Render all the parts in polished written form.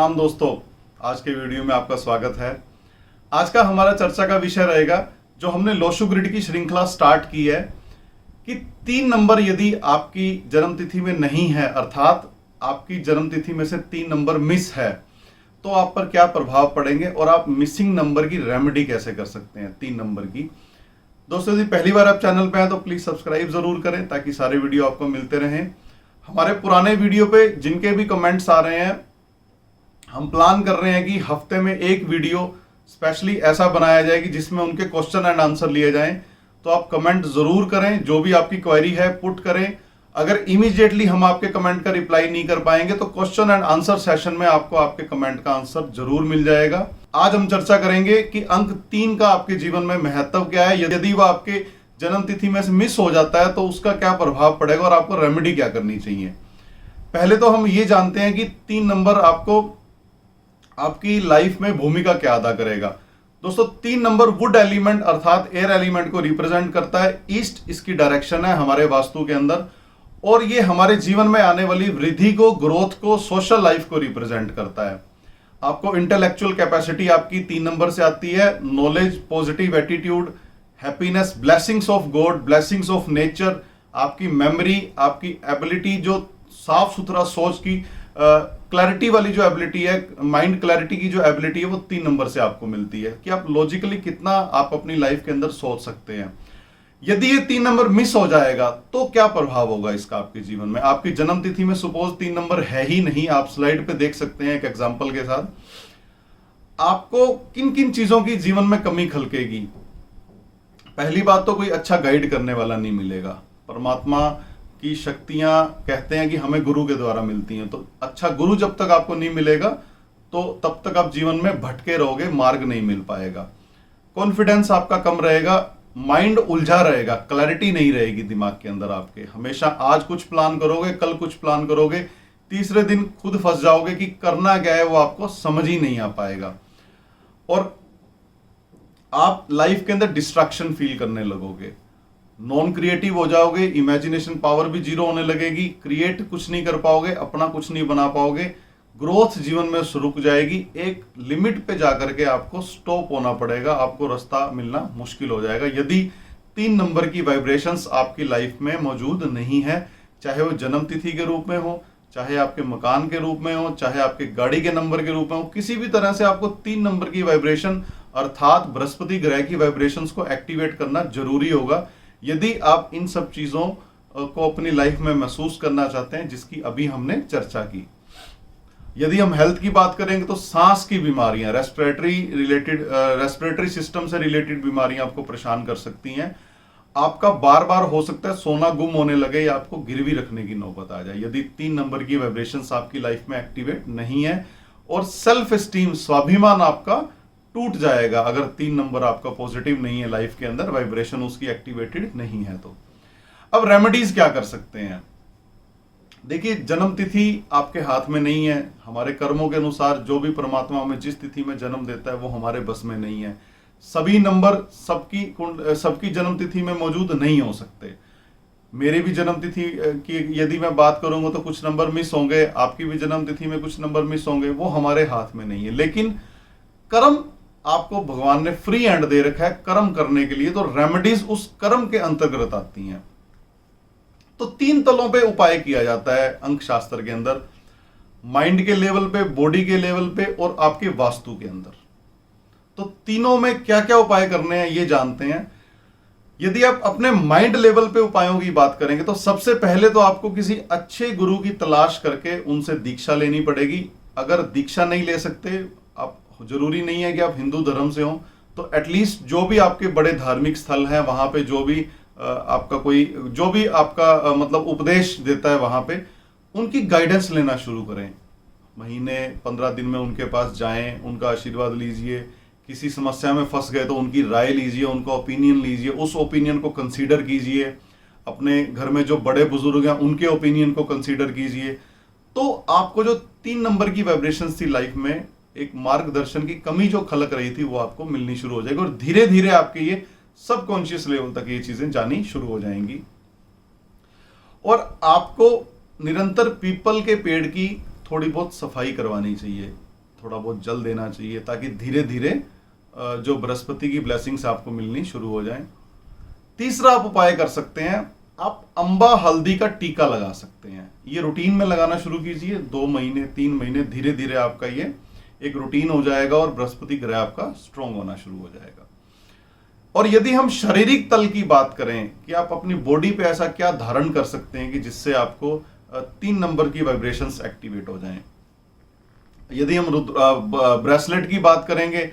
प्रणाम दोस्तों, आज के वीडियो में आपका स्वागत है। आज का हमारा चर्चा का विषय रहेगा जो हमने लोशु ग्रिड की श्रृंखला स्टार्ट की है कि 3 नंबर यदि आपकी जन्म तिथि में नहीं है, अर्थात आपकी जन्म तिथि में से 3 नंबर मिस है, तो आप पर क्या प्रभाव पड़ेंगे और आप मिसिंग नंबर की रेमेडी कैसे कर सकते हैं 3 नंबर की। दोस्तों, यदि पहली बार आप चैनल पे हैं तो प्लीज सब्सक्राइब जरूर करें ताकि सारे वीडियो आपको मिलते रहें। हमारे पुराने वीडियो पे जिनके भी कमेंट्स आ रहे हैं, हम प्लान कर रहे हैं कि हफ्ते में एक वीडियो स्पेशली ऐसा बनाया जाए कि जिसमें उनके क्वेश्चन एंड आंसर लिए जाएं। तो आप कमेंट जरूर करें, जो भी आपकी क्वेरी है पुट करें। अगर इमीडिएटली हम आपके कमेंट का रिप्लाई नहीं कर पाएंगे तो क्वेश्चन एंड आंसर सेशन में आपको आपके कमेंट का आंसर जरूर मिल जाएगा। आज हम चर्चा करेंगे कि अंक 3 का आपके जीवन में महत्व क्या है, यदि वह आपके जन्म तिथि में से मिस हो जाता है तो उसका क्या प्रभाव पड़ेगा और आपको रेमेडी क्या करनी चाहिए। पहले तो हम ये जानते हैं कि 3 नंबर आपको आपकी लाइफ में भूमिका क्या अदा करेगा। दोस्तों, 3 नंबर वुड एलिमेंट अर्थात एयर एलिमेंट को रिप्रेजेंट करता है। ईस्ट इसकी डायरेक्शन है हमारे वास्तु के अंदर, और ये हमारे जीवन में आने वाली वृद्धि को, ग्रोथ को, सोशल लाइफ को रिप्रेजेंट करता है। आपको इंटेलेक्चुअल कैपेसिटी आपकी 3 नंबर से आती है। Knowledge, positive attitude, happiness, blessings of God, blessings of nature, आपकी मेमोरी, आपकी एबिलिटी, जो साफ सुथरा सोच की क्लैरिटी वाली जो एबिलिटी है, माइंड क्लैरिटी की जो एबिलिटी है, वो 3 नंबर से आपको मिलती है कि आप लॉजिकली कितना आप अपनी लाइफ के अंदर सोच सकते हैं। यदि ये 3 नंबर मिस हो जाएगा तो क्या प्रभाव होगा इसका आपके जीवन में। आपकी जन्म तिथि में सपोज 3 नंबर है ही नहीं, आप स्लाइड पे देख सकते हैं एक एग्जांपल के साथ। आपको किन किन चीजों की जीवन में कमी खलकेगी। पहली बात तो कोई अच्छा गाइड करने वाला नहीं मिलेगा। परमात्मा की शक्तियां कहते हैं कि हमें गुरु के द्वारा मिलती हैं, तो अच्छा गुरु जब तक आपको नहीं मिलेगा तो तब तक आप जीवन में भटके रहोगे, मार्ग नहीं मिल पाएगा। कॉन्फिडेंस आपका कम रहेगा, माइंड उलझा रहेगा, क्लैरिटी नहीं रहेगी दिमाग के अंदर आपके। हमेशा आज कुछ प्लान करोगे, कल कुछ प्लान करोगे, तीसरे दिन खुद फंस जाओगे कि करना क्या है वो आपको समझ ही नहीं आ पाएगा। और आप लाइफ के अंदर डिस्ट्रैक्शन फील करने लगोगे, नॉन क्रिएटिव हो जाओगे, इमेजिनेशन पावर भी जीरो होने लगेगी, क्रिएट कुछ नहीं कर पाओगे, अपना कुछ नहीं बना पाओगे, ग्रोथ जीवन में रुक जाएगी। एक लिमिट पे जाकर के आपको स्टॉप होना पड़ेगा, आपको रास्ता मिलना मुश्किल हो जाएगा यदि 3 नंबर की वाइब्रेशंस आपकी लाइफ में मौजूद नहीं है। चाहे वो जन्म तिथि के रूप में हो, चाहे आपके मकान के रूप में हो, चाहे आपके गाड़ी के नंबर के रूप में हो, किसी भी तरह से आपको 3 नंबर की वाइब्रेशन अर्थात बृहस्पति ग्रह की वाइब्रेशंस को एक्टिवेट करना जरूरी होगा यदि आप इन सब चीजों को अपनी लाइफ में महसूस करना चाहते हैं जिसकी अभी हमने चर्चा की। यदि हम हेल्थ की बात करेंगे तो सांस की बीमारियां, रेस्पिरेटरी सिस्टम से रिलेटेड बीमारियां आपको परेशान कर सकती हैं। आपका बार बार हो सकता है सोना गुम होने लगे या आपको गिरवी रखने की नौबत आ जाए यदि 3 नंबर की वाइब्रेशंस आपकी लाइफ में एक्टिवेट नहीं है। और सेल्फ एस्टीम, स्वाभिमान आपका टूट जाएगा अगर 3 नंबर आपका पॉजिटिव नहीं है लाइफ के अंदर, वाइब्रेशन उसकी एक्टिवेटेड नहीं है। तो अब रेमेडीज क्या कर सकते हैं। देखिए, जन्म तिथि आपके हाथ में नहीं है। हमारे कर्मों के अनुसार जो भी परमात्मा हमें जिस तिथि में जन्म देता है वो हमारे बस में नहीं है। सभी नंबर सबकी जन्म तिथि में मौजूद नहीं हो सकते। मेरी भी जन्म तिथि की यदि मैं बात करूंगा तो कुछ नंबर मिस होंगे, आपकी भी जन्म तिथि में कुछ नंबर मिस होंगे, वो हमारे हाथ में नहीं है। लेकिन कर्म आपको भगवान ने फ्री हैंड दे रखा है कर्म करने के लिए, तो रेमेडीज उस कर्म के अंतर्गत आती हैं। तो 3 तलों पे उपाय किया जाता है अंक शास्त्र के अंदर, माइंड के लेवल पे, बॉडी के लेवल पे और आपके वास्तु के अंदर। तो तीनों में क्या क्या उपाय करने हैं ये जानते हैं। यदि आप अपने माइंड लेवल पे उपायों की बात करेंगे तो सबसे पहले तो आपको किसी अच्छे गुरु की तलाश करके उनसे दीक्षा लेनी पड़ेगी। अगर दीक्षा नहीं ले सकते, आप जरूरी नहीं है कि आप हिंदू धर्म से हो, तो एटलीस्ट जो भी आपके बड़े धार्मिक स्थल हैं वहां पे जो भी आपका मतलब उपदेश देता है वहां पे उनकी गाइडेंस लेना शुरू करें। महीने 15 दिन में उनके पास जाएं, उनका आशीर्वाद लीजिए। किसी समस्या में फंस गए तो उनकी राय लीजिए, उनका ओपिनियन लीजिए, उस ओपिनियन को कंसीडर कीजिए। अपने घर में जो बड़े बुजुर्ग हैं उनके ओपिनियन को कंसीडर कीजिए। तो आपको जो 3 नंबर की वाइब्रेशंस थी लाइफ में, एक मार्गदर्शन की कमी जो खलक रही थी वो आपको मिलनी शुरू हो जाएगी और धीरे धीरे आपके ये सबकॉन्शियस लेवल तक ये चीजें जानी शुरू हो जाएंगी। और आपको निरंतर पीपल के पेड़ की थोड़ी बहुत सफाई करवानी चाहिए। थोड़ा बहुत जल देना चाहिए, ताकि धीरे धीरे जो बृहस्पति की ब्लेसिंग्स आपको मिलनी शुरू हो जाएं। तीसरा आप उपाय कर सकते हैं, आप अंबा हल्दी का टीका लगा सकते हैं। ये रूटीन में लगाना शुरू कीजिए, 2 महीने 3 महीने धीरे धीरे आपका ये एक रूटीन हो जाएगा और बृहस्पति ग्रह आपका स्ट्रांग होना शुरू हो जाएगा। और यदि हम शारीरिक तल की बात करें कि आप अपनी बॉडी पे ऐसा क्या धारण कर सकते हैं कि जिससे आपको 3 नंबर की वाइब्रेशंस एक्टिवेट हो जाएं। यदि हम ब्रेसलेट की बात करेंगे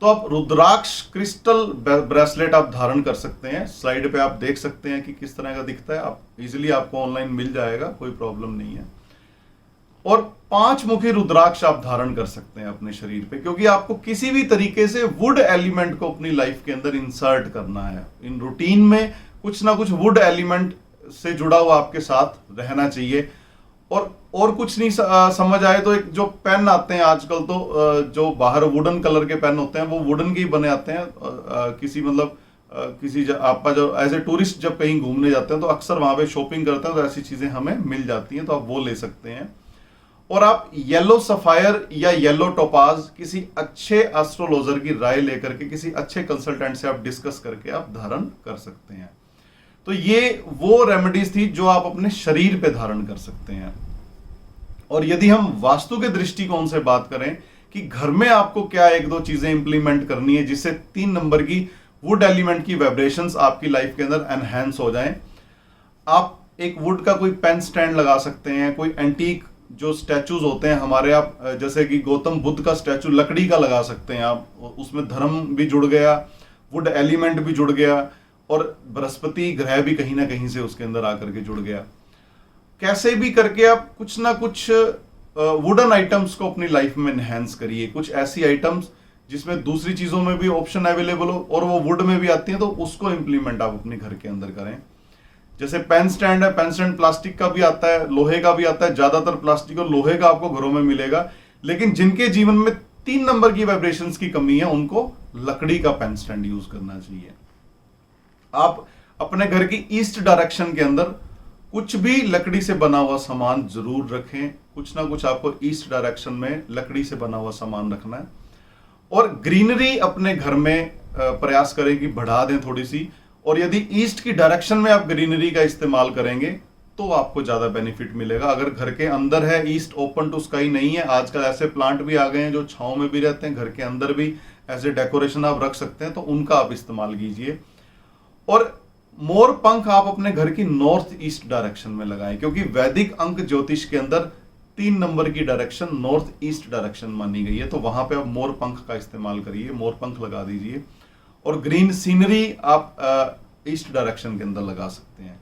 तो आप रुद्राक्ष क्रिस्टल ब्रेसलेट आप धारण कर सकते हैं। स्लाइड पे आप देख सकते हैं कि किस तरह का दिखता है, आप इजीली आपको ऑनलाइन मिल जाएगा, कोई प्रॉब्लम नहीं है। और 5 मुखी रुद्राक्ष आप धारण कर सकते हैं अपने शरीर पे, क्योंकि आपको किसी भी तरीके से वुड एलिमेंट को अपनी लाइफ के अंदर इंसर्ट करना है। इन रूटीन में कुछ ना कुछ वुड एलिमेंट से जुड़ा हुआ आपके साथ रहना चाहिए। और कुछ नहीं समझ आए तो एक जो पेन आते हैं आजकल, तो जो बाहर वुडन कलर के पेन होते हैं वो वुडन के ही बने आते हैं। किसी आपका जो एज ए टूरिस्ट जब कहीं घूमने जाते हैं तो अक्सर वहां पे शॉपिंग करते हैं, तो ऐसी चीजें हमें मिल जाती हैं, तो आप वो ले सकते हैं। और आप येलो सफायर या येलो टोपाज किसी अच्छे एस्ट्रोलॉजर की राय लेकर के, किसी अच्छे कंसल्टेंट से आप डिस्कस करके आप धारण कर सकते हैं। तो ये वो रेमेडीज थी जो आप अपने शरीर पे धारण कर सकते हैं। और यदि हम वास्तु के दृष्टिकोण से बात करें कि घर में आपको क्या 1-2 चीजें इंप्लीमेंट करनी है जिससे 3 नंबर की वुड एलिमेंट की वाइब्रेशंस आपकी लाइफ के अंदर एनहेंस हो जाएं, आप एक वुड का कोई पेन स्टैंड लगा सकते हैं। कोई एंटीक जो स्टैचूज होते हैं हमारे, आप जैसे कि गौतम बुद्ध का स्टैचू लकड़ी का लगा सकते हैं आप, उसमें धर्म भी जुड़ गया, वुड एलिमेंट भी जुड़ गया और बृहस्पति ग्रह भी कहीं ना कहीं से उसके अंदर आकर के जुड़ गया। कैसे भी करके आप कुछ ना कुछ वुडन आइटम्स को अपनी लाइफ में एनहेंस करिए। कुछ ऐसी आइटम्स जिसमें दूसरी चीजों में भी ऑप्शन अवेलेबल हो और वो वुड में भी आती हैं, तो उसको इंप्लीमेंट आप अपने घर के अंदर करें। जैसे पेन स्टैंड है, पेन स्टैंड प्लास्टिक का भी आता है, लोहे का भी आता है। ज्यादातर प्लास्टिक और लोहे का आपको घरों में मिलेगा, लेकिन जिनके जीवन में 3 नंबर की वाइब्रेशंस की कमी है उनको लकड़ी का पेन स्टैंड यूज करना चाहिए। आप अपने घर की ईस्ट डायरेक्शन के अंदर कुछ भी लकड़ी से बना हुआ सामान जरूर रखें। कुछ ना कुछ आपको ईस्ट डायरेक्शन में लकड़ी से बना हुआ सामान रखना है। और ग्रीनरी अपने घर में प्रयास करें कि बढ़ा दें थोड़ी सी। और यदि ईस्ट की डायरेक्शन में आप ग्रीनरी का इस्तेमाल करेंगे तो आपको ज्यादा बेनिफिट मिलेगा। अगर घर के अंदर है, ईस्ट ओपन टू स्काई नहीं है, आजकल ऐसे प्लांट भी आ गए हैं जो छांव में भी रहते हैं, घर के अंदर भी ऐसे डेकोरेशन आप रख सकते हैं, तो उनका आप इस्तेमाल कीजिए। और मोर पंख आप अपने घर की नॉर्थ ईस्ट डायरेक्शन में लगाएं, क्योंकि वैदिक अंक ज्योतिष के अंदर 3 नंबर की डायरेक्शन नॉर्थ ईस्ट डायरेक्शन मानी गई है। तो वहां पे आप मोर पंख का इस्तेमाल करिए, मोर पंख लगा दीजिए। और ग्रीन सीनरी आप ईस्ट डायरेक्शन के अंदर लगा सकते हैं।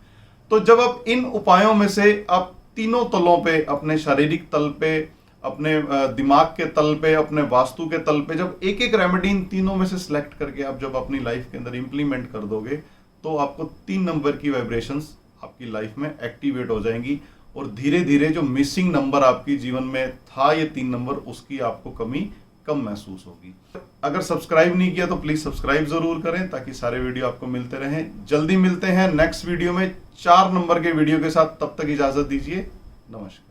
तो जब आप इन उपायों में से आप तीनों तलों पे, अपने शारीरिक तल पे, अपने दिमाग के तल पे, अपने वास्तु के तल पे, जब एक एक रेमेडी इन तीनों में से सिलेक्ट करके आप जब अपनी लाइफ के अंदर इंप्लीमेंट कर दोगे, तो आपको 3 नंबर की वाइब्रेशंस आपकी लाइफ में एक्टिवेट हो जाएंगी। और धीरे धीरे जो मिसिंग नंबर आपकी जीवन में था, ये 3 नंबर, उसकी आपको कमी कम महसूस होगी। अगर सब्सक्राइब नहीं किया तो प्लीज सब्सक्राइब जरूर करें, ताकि सारे वीडियो आपको मिलते रहें। जल्दी मिलते हैं नेक्स्ट वीडियो में 4 नंबर के वीडियो के साथ। तब तक इजाजत दीजिए, नमस्कार।